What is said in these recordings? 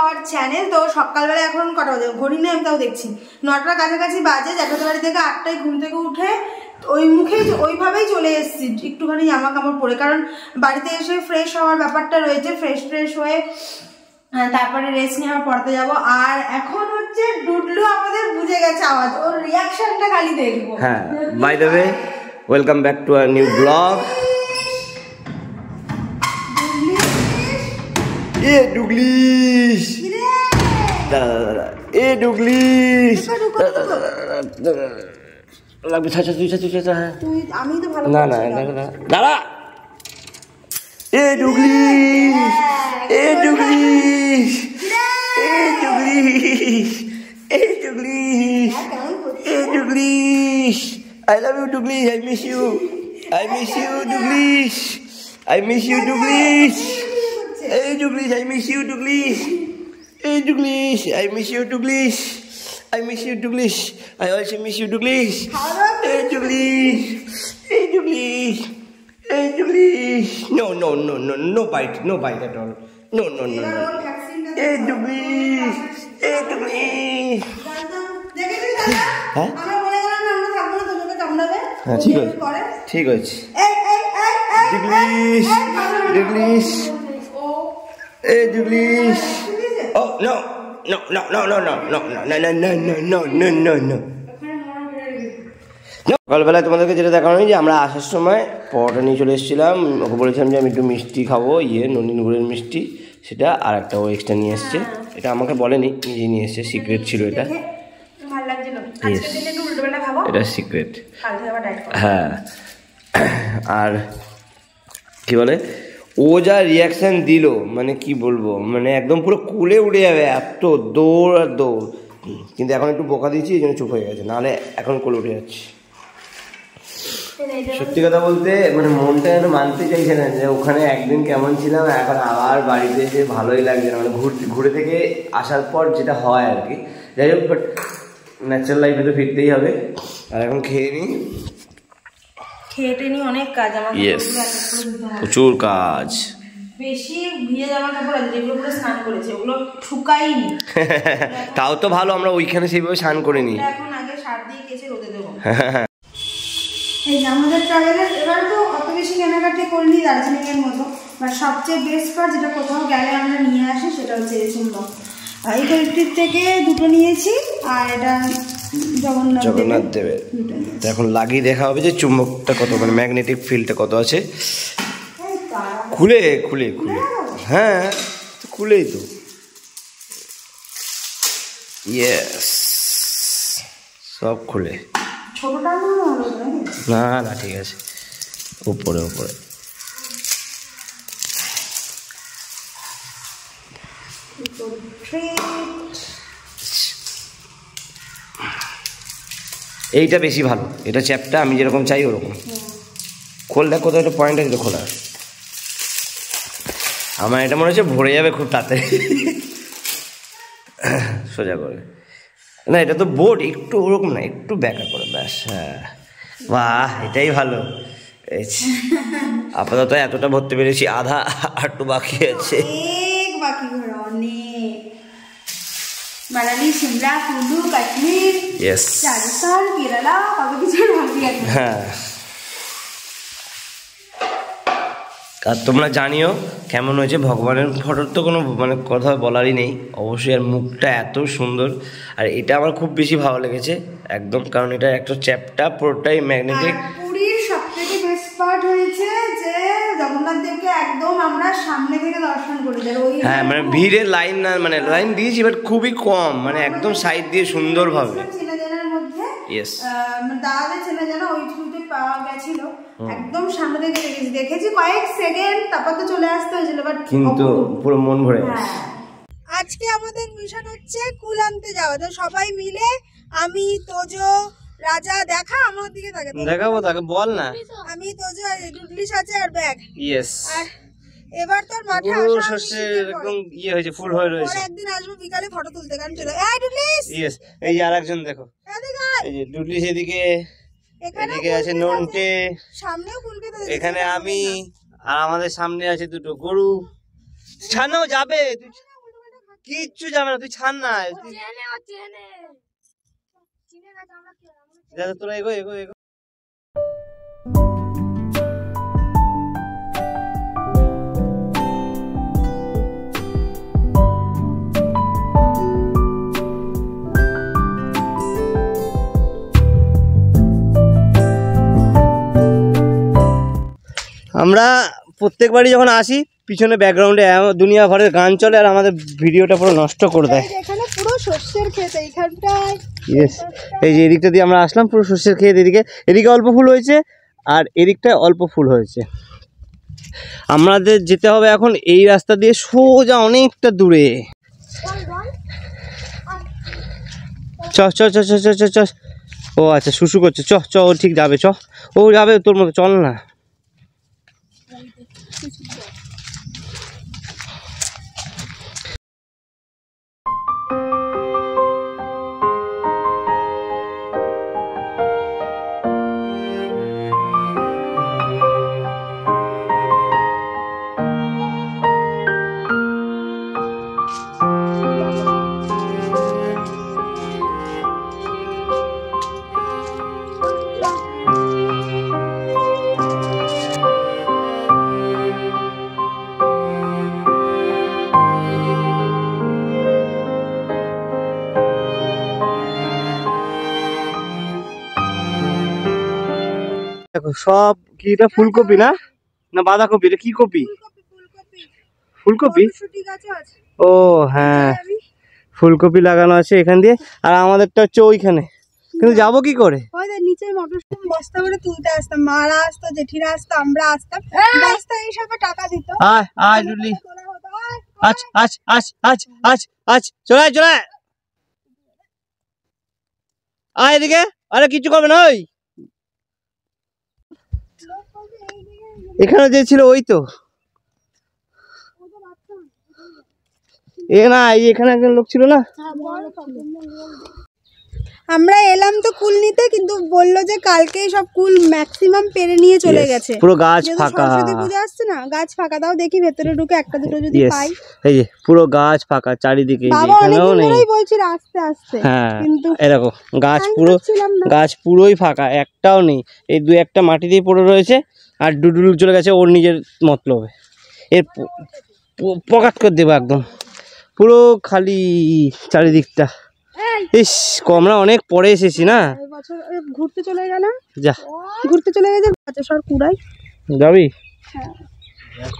Our channel. তো সকালবেলা এখন কটা বাজে ঘড়ি নেই, আমি তাও দেখছি 9টার কাছাকাছি বাজে। জ্যাঠাদের বাড়ি থেকে 8টায় ঘুম থেকে উঠে ওই মুখেই ওইভাবেই চলে এসেছি একটুখানি জামা কাপড় পরে, কারণ বাড়িতে এসে ফ্রেশ হওয়ার ব্যাপারটা রয়েছে। ফ্রেশ হয়ে তারপরে রেস্ট নিয়ে আবার পড়তে যাবো। আর এখন হচ্ছে ডুডলু আমাদের বুঝে গেছে আওয়াজ, ওর রিয়াকশনটা খালি দেখবো। হ্যাঁ, by the way welcome back to our new blog. এ ডুগলিশ, এ ডুগলিশ লাগবে। আমি তো ভালো না না দাঁড়া। এ ডুগলিশ, এ ডুগলিশ, এ ডুগলিশ, এ ডুগলিশ, এ ডুগলিশ। I love you, Douglas. I miss you. I miss you, Douglas. I miss you, Douglas. Hey, Douglas. I miss you, Douglas. Hey, Douglas. I miss you, Douglas. I miss you, Douglas. I also miss you, Douglas. Hey, Douglas. Hey, Douglas. Hey, Douglas. No bite. No bite at all. No. Hey, Douglas. Hey, Douglas. Huh? ঠিক আছে ডুগলিশ, ডুগলিশ, এ ডুগলিশ। ও no no no no no no no no no no no no. সকালবেলায় তোমাদেরকে যেটা দেখানো হয় যে আমরা আসার সময় পরোটা নিয়ে চলে এসেছিলাম। ওকে বলেছিলাম যে আমি একটু মিষ্টি খাবো, ননিন গুড়ের মিষ্টি, সেটা আর একটা ও এক্সট্রা নিয়ে এসছে। এটা আমাকে বলেনি, নিজেই নিয়ে এসছে, সিক্রেট ছিল এটা। এটা সিক্রেট। হ্যাঁ, আর কি বলে, ও যা রিয়াকশান দিল মানে কি বলবো, মানে একদম পুরো কুলে উঠে যাবে, এত দৌড় আর দৌড়। কিন্তু এখন একটু বোকা দিয়েছি, এই জন্য চুপ হয়ে গেছে, নাহলে এখন কুলে উঠে যাচ্ছে। সত্যি কথা বলতে মানে মনটা যেন মানতে চাইছে না যে ওখানে একদিন কেমন ছিলাম, এখন আবার বাড়িতে এসে ভালোই লাগছে না। মানে ঘুরে থেকে আসার পর যেটা হয় আর কি। যাই হোক, বাট ন্যাচারাল লাইফে তো ফিরতেই হবে। আর এখন খেয়ে নিই, খেয়ে নি অনেক কাজ আমার। ইয়েস, প্রচুর কাজ। বেশি ভিজে জামা কাপড় আছে যেগুলো পুরো স্নান করেছে, ওগুলো শুকাইনি। তাও তো ভালো, আমরা ওইখানে সেইভাবে স্নান করিনি। এখন আগে সার দিয়ে কেচে রোদে দেবো। এই যে আমাদের ট্রাভেলের এবার তো অত বেশি কেনাকাটি করিনি দার্জিলিং এর মতো, বাট সবচেয়ে বেস্ট পার্ট যেটা কোথাও গেলে আমরা নিয়ে আসি সেটা হচ্ছে এই চুম্বক। এই ইলেকট্রিক থেকে দুটো নিয়েছি, আর এটা জগন্নাথ দেবের। এখন লাগিয়ে দেখা হবে যে চুম্বকটা কত, মানে ম্যাগনেটিক ফিল্ডটা কত আছে। খুলে খুলে খুলে, হ্যাঁ খুলেই তো। ইয়েস, সব খুলে। না না ঠিক আছে, উপরে উপরে। এইটা বেশি ভালো, এটা চ্যাপটা আমি যেরকম চাই ওরকম। খোলটা কোথাও একটা পয়েন্ট আছে খোলা। আমার এটা মনে হচ্ছে ভরে যাবে খুব তাড়াতাড়ি। সোজা করে না, এটা তো বোর্ড, একটু ওরকম না, একটু ব্যাকা করে, ব্যাস। হ্যাঁ, বাহ, এটাই ভালো। আপাতত এতটা ভরতে পেরেছি, আধা আটটু বাকি আছে। মানালি, শিমলা, কুলু, কাশ্মীর, রাজস্থান, কেরালা, কত কিছু বাকি আছে। হ্যাঁ, আর তোমরা জানিও কেমন হয়েছে। ভগবানের ফটোর তো কোনো মানে কথা বলারই নেই অবশ্যই, আর মুখটা এত সুন্দর। আর এটা আমার খুব বেশি ভালো লেগেছে একদম, কারণ এটা একটা চ্যাপটা পুরোটাই ম্যাগনেটিক। পুরীর সবথেকে বেস্ট পার্ট হয়েছে যে জগন্নাথ দেবকে একদম আমরা সামনে থেকে দর্শন করি। হ্যাঁ, মানে ভিড়ের লাইন না, মানে লাইন দিয়েছি বাট খুবই কম, মানে একদম সাইড দিয়ে সুন্দরভাবে। চেনাজানার মধ্যে দাদাদের চেনাজানা ওই ছুটিতে পাওয়া গেছিল, একদম সামনে থেকে দেখেছি কয়েক সেকেন্ড, তারপর তো চলে আসতে হয়েছিল, বাট কিন্তু পুরো মন ভরে গেছে। আজকে আমাদের মিশন হচ্ছে কুল আনতে যাওয়া। তো সবাই মিলে, আমি, তোজো, রাজা, দেখা আমার দিকে তাকে দেখাবো, তাকে বল না। আমি, তোজো আর ডুডলিশ আছে, আর ব্যাগ। ইয়েস, আর এবার তোর মাঠে একদম ইয়ে হয়েছে, ফুল হয়ে রয়েছে। পরে একদিন আসবো বিকালে ফটো তুলতে, কারণ চলে। এই ডুডলিশ, ইয়েস, এই যে আরেকজন দেখো, এই যে ডুডলিশ এদিকে, এদিকে আছে নন্টে, সামনেও ফুলকে, এখানে আমি, আর আমাদের সামনে আছে দুটো গরু। ছানাও যাবে, কিচ্ছু যাবে না, তুই ছাড় না। তোরা এগো এগো এগো। আমরা প্রত্যেকবারই যখন আসি পিছনে ব্যাকগ্রাউন্ডে দুনিয়া ভরের গান চলে আর আমাদের ভিডিওটা পুরো নষ্ট করে দেয়। এখানে পুরো সর্ষের ক্ষেত এইখানটায়। ইয়েস, এই যে এদিকটা দিয়ে আমরা আসলাম পুরো সর্ষের ক্ষেত। এদিকে অল্প ফুল হয়েছে আর এদিকটায় অল্প ফুল হয়েছে। আমাদের যেতে হবে এখন এই রাস্তা দিয়ে সোজা অনেকটা দূরে। চ চ চ চ চ চ। ও আচ্ছা শুশু করছে, চ চ ও ঠিক যাবে, চ ও যাবে তোর মতো, চল না। দেখো সব কি, এটা ফুলকপি না না বাঁধাকপি, এটা কি কপি? ফুলকপি। ও হ্যাঁ, ফুলকপি লাগানো আছে এখান দিয়ে, আর আমাদেরটা হচ্ছে ওইখানে। কিন্তু যাবো কি করে? নিচে মটরশুঁটি বস্তা করে তুলতে আসতাম, মারা আসতো, জেঠিরা আসতো, আমরা আসতাম, বস্তা এইসবে টাকা দিত। আয় আয় ডুলি, আচ্ছা আচ্ছা আচ্ছা আচ্ছা আচ্ছা আচ্ছা, চলে আয় চলে আয়, আয় এদিকে। আরে কিছু করবে না, ওই এখানে যে ছিল ওই তো এ না, এখানে একজন লোক ছিল না। আমরা এলাম তো কুল নিতে, কিন্তু বললো যে কালকেই সব কুল ম্যাক্সিমাম পেরে নিয়ে চলে গেছে। পুরো গাছ ফাঁকা, সরস্বতী পূজা আসছে না, গাছ ফাঁকা। তাও দেখি ভেতরে ঢুকে একটা দুটো যদি পাই। এই যে পুরো গাছ ফাঁকা চারিদিকে, এখানেও নেই। বলছিল আস্তে আস্তে, হ্যাঁ কিন্তু এরকম গাছ পুরোই ফাঁকা, একটাও নেই। এই দু একটা মাটি দিয়ে পড়ে রয়েছে, আর ডুডুল চলে গেছে ওর নিজের মতলবে। এর পকাট করে দেবো একদম, পুরো খালি চারিদিকটা। ইস, আমরা অনেক পরে এসেছি না। ঘুরতে চলে গেলাম, যা ঘুরতে চলে গেছে। আচ্ছা সর কুড়াই যাবি? হ্যাঁ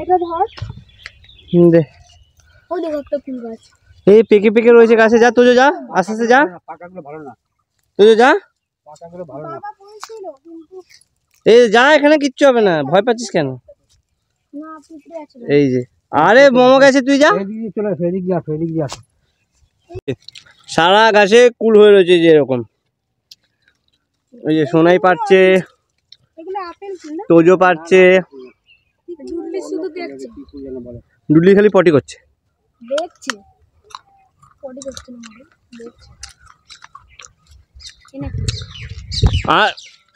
এটা ধর দে। ও দেখো একটা ফুল গাছ, এই পেকে পেকে রয়েছে গাছে। যা তোজো, যা আস্তে আস্তে যা, পাকাগুলো ভালো না, তোজো যা, পাকাগুলো ভালো না। এই যা, এখানে কিচ্ছু হবে না, ভয় পাচ্ছিস কেন? এই যে আরে মোমো গেছে, তুই যা। সারা গাছে কুল হয়ে রয়েছে যে এরকম। ওই যে সোনাই পাচ্ছে, তোজো পাচ্ছে, ডুলি খালি পটি করছে। আর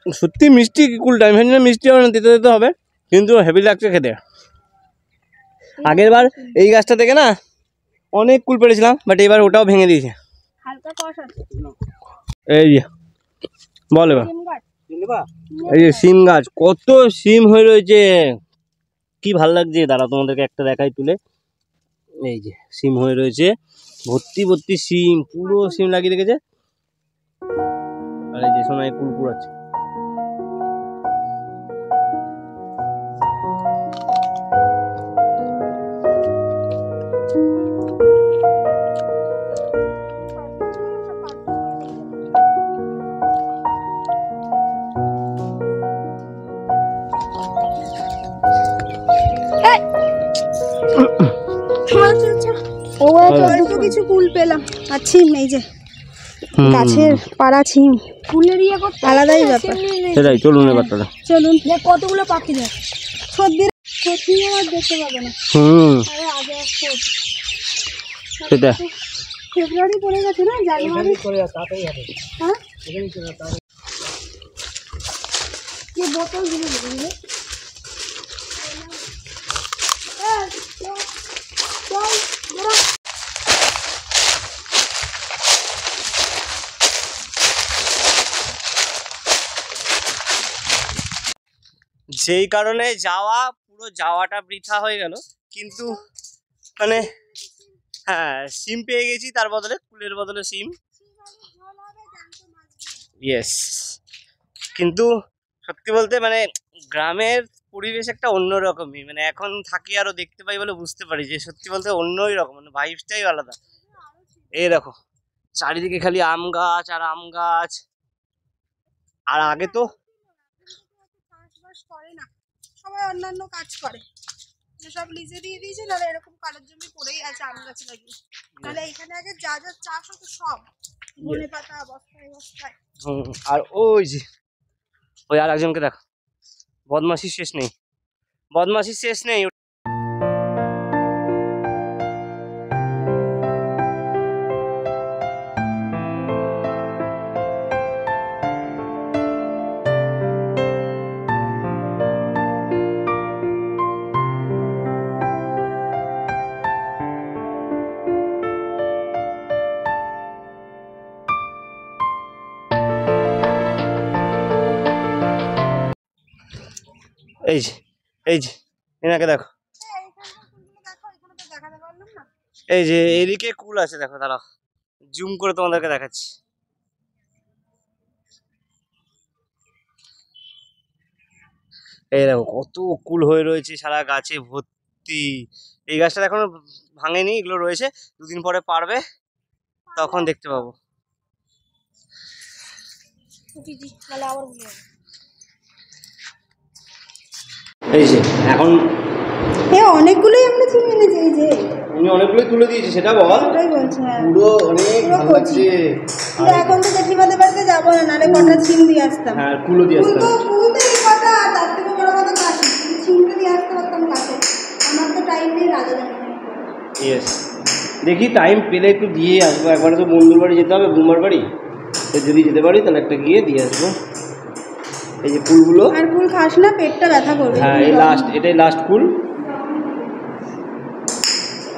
সত্যি মিষ্টি কুলটা, আমি ভাবছি মিষ্টি হবে না, দিতে দিতে হবে, কিন্তু হেভি লাগছে খেতে। আগের বার এই গাছটা থেকে না অনেক কুল পেরেছিলাম, বাট এবার ওটাও ভেঙে দিয়েছে। এই যে বল এবার, এই যে সিম গাছ, কত সিম হয়ে রয়েছে, কি ভাল লাগছে। দাঁড়া তোমাদেরকে একটা দেখাই তুলে। এই যে সিম হয়ে রয়েছে, ভর্তি ভর্তি সিম, পুরো সিম লাগিয়ে রেখেছে। আর এই যে সোনাই কুল কুড়াচ্ছে। কিছু কুল পেলাম, আর ছিম, এই যে গাছের পাড়া ছিম, ফুলের ইয়ে করতে আলাদাই ব্যাপার। সেটাই, চলুন এবার তাহলে চলুন। কতগুলো পাখি দেখ, সত্যি আর দেখতে পাবে না। আগে আসছে, সেটা ফেব্রুয়ারি পড়ে গেছে না, জানুয়ারি পড়ে যাচ্ছে, তাড়াতাড়ি হবে। হ্যাঁ কি বোতল দিলে দিলে সেই কারণে পুরো যাওয়াটা বৃথা হয়ে গেল। কিন্তু মানে হ্যাঁ, সিম পেয়ে গেছি, তার বদলে কুলের বদলে সিম। ইয়েস, কিন্তু সত্যি বলতে মানে গ্রামের পরিবেশ একটা অন্যরকমই, মানে এখন থাকি আরো দেখতে পাই বলে বুঝতে পারি যে সত্যি বলতে অন্যই রকম, মানে ভাইবসটাই আলাদা। এই দেখো চারিদিকে খালি আম গাছ আর আম গাছ। আর আগে তো চাষবাস করে না, সবাই অন্যান্য কাজ করে, সব লিজে দিয়ে দিয়েছে, নাহলে এরকম কারোর জমি পড়েই আছে আম গাছ লাগিয়ে। নাহলে এখানে আগে যা যা চাষ হতো সব ধনে পাতা বস্তায় বস্তায়। আর ওই যে ওই আর একজনকে দেখো, বদমাশির শেষ নেই, বদমাশির শেষ নেই। এই যে এনাকে দেখো, এই যে এদিকে কুল আছে দেখো, দাঁড়াও জুম করে তোমাদেরকে দেখাচ্ছি। এই দেখো কত কুল হয়ে রয়েছে, সারা গাছে ভর্তি। এই গাছটা এখনো ভাঙেনি, এগুলো রয়েছে, দুদিন পরে পারবে, তখন দেখতে পাবো। এই যে এখন অনেকগুলোই আমরা চিনি এনেছি, এই যে উনি অনেকগুলোই তুলে দিয়েছে, সেটা বল। ওটাই বলছি, হ্যাঁ পুরো অনেক ভালো লাগছে। এখন তো জেঠিমাদের বাড়িতে যাবো না, নাহলে কটা ছিম দিয়ে আসতাম। হ্যাঁ, কুলও দিয়ে আসতাম। কুল তো এই কথা, তার থেকে বড় কথা কাশি, ছিমটা দিয়ে আসতে পারতাম কাছে। আমার তো টাইম নেই, রাজা জানে। ইয়েস, দেখি টাইম পেলে একটু দিয়ে আসবো। একবারে তো বন্ধুর বাড়ি যেতে হবে, বুমার বাড়ি, তো যদি যেতে পারি তাহলে একটা গিয়ে দিয়ে আসবো। এই যে কুলগুলো, আর কুল খাস না, পেটটা ব্যথা করবে। হ্যাঁ এই লাস্ট, এটাই লাস্ট কুল।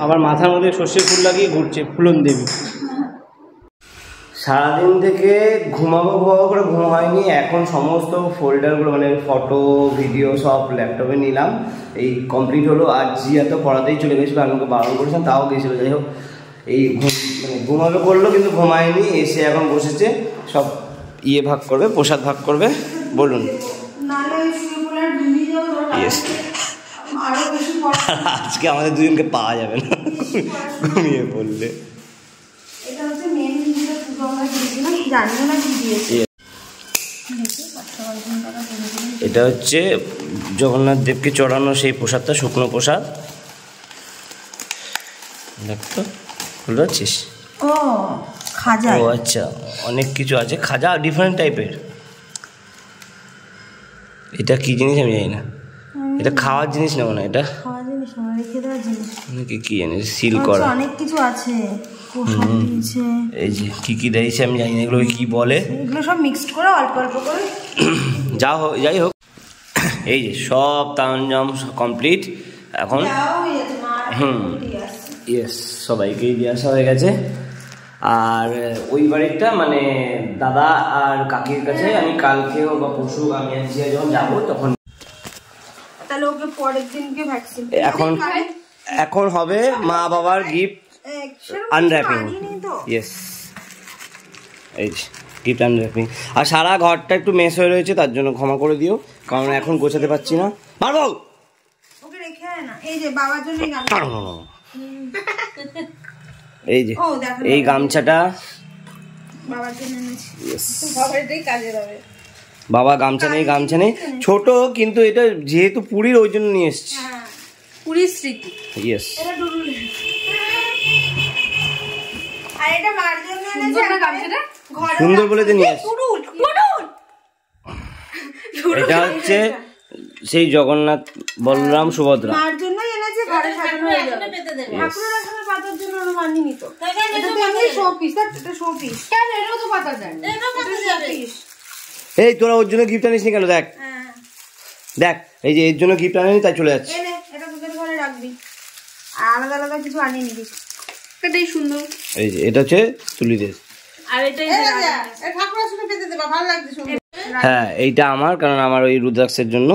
আবার মাথার মধ্যে সর্ষের ফুল লাগিয়ে ঘুরছে ফুলন দেবী। সারাদিন থেকে ঘুমাবো করে ঘুম হয়নি। এখন সমস্ত ফোল্ডারগুলো মানে ফটো ভিডিও সব ল্যাপটপে নিলাম, এই কমপ্লিট হলো। আর জিয়া তো পড়াতেই চলে গেছিলো, আমি ওকে বারণ করেছিলাম, তাও গেছিলো। যাই হোক, এই মানে ঘুমাবে করলো কিন্তু ঘুমায়নি, এসে এখন বসেছে। সব ভাগ করবে, প্রসাদ ভাগ করবে। বলুন। আজকে আমাদের দুজনকে পাওয়া যাবে না, ঘুমিয়ে পড়লে। এটা হচ্ছে জগন্নাথ দেবকে চড়ানো সেই প্রসাদটা, শুকনো প্রসাদ। দেখতো বুঝতে পারছিস? ও খাজা, ও আচ্ছা, অনেক কিছু আছে, খাজা ডিফারেন্ট টাইপের। এটা কি জিনিস আমি জানি না, এটা খাওয়ার জিনিস না মনে হয়, এটা খাওয়ার জিনিস না, রেখে দেওয়ার জিনিস। কি জানিস, সিল করা অনেক কিছু আছে। এই যে কি দিয়েছে আমি জানি না, এগুলো কি বলে, এগুলো সব মিক্সড করে অল্প অল্প করে যাই হোক। এই যে সব তাঞ্জম কমপ্লিট এখন। ইয়েস, সবাইকেই দিয়ে আসা হয়ে গেছে। আর ওই বাড়িটা মানে দাদা আর কাকির কাছে আমি কালকেও বা পরশু আমি যখন যাবো তখন তাহলে ওকে পরের দিনকে ভ্যাকসিন। এখন হবে মা বাবার গিফট আনর্যাপিং। ইয়েস, এই গিফট আনর্যাপিং। আর সারা ঘরটা একটু মেস হয়ে রয়েছে, তার জন্য ক্ষমা করে দিও, কারণ এখন গোছাতে পারছি না। মারবো ওকে রেখে আয় না। এই যে বাবার জন্য এই যে এই গামছাটা বাবার জন্য এনেছি, বাবার এটাই কাজে দেবে। বাবা গামছা নেই, ছোট, কিন্তু এটা যেহেতু পুরীর ওই জন্য নিয়ে এসছি, পুরীর স্মৃতি। ইয়েস, আর এটা মার জন্য এনেছি গামছাটা, সুন্দর বলে তো নিয়ে এসছি। এটা হচ্ছে সেই জগন্নাথ বলরাম সুভদ্রা, মার জন্যই এনেছি, ঘরে সাজানো হয়ে যাবে। ঠাকুরের এখানে পাতার জন্য ওরা মানিনি তো, এটা তো এমনি শো পিস, এটা শো পিস। কেন এটাও তো পাতা যায়, এটা পাতা যাবে। এই তোরা ওর জন্য গিফট আনিস নি কেন? দেখ দেখ, এই যে এর জন্য গিফট আনিনি, তাই চলে যাচ্ছে। এটা তোদের ঘরে রাখবি, আর আলাদা আলাদা কিছু আনিনি। এটাই সুন্দর। এই যে এটা হচ্ছে তুলি দে, আর এটাই ঠাকুরের সাথে পেতে দেবা, ভালো লাগছে। হ্যাঁ এইটা আমার, কারণ আমার ওই রুদ্রাক্ষের জন্য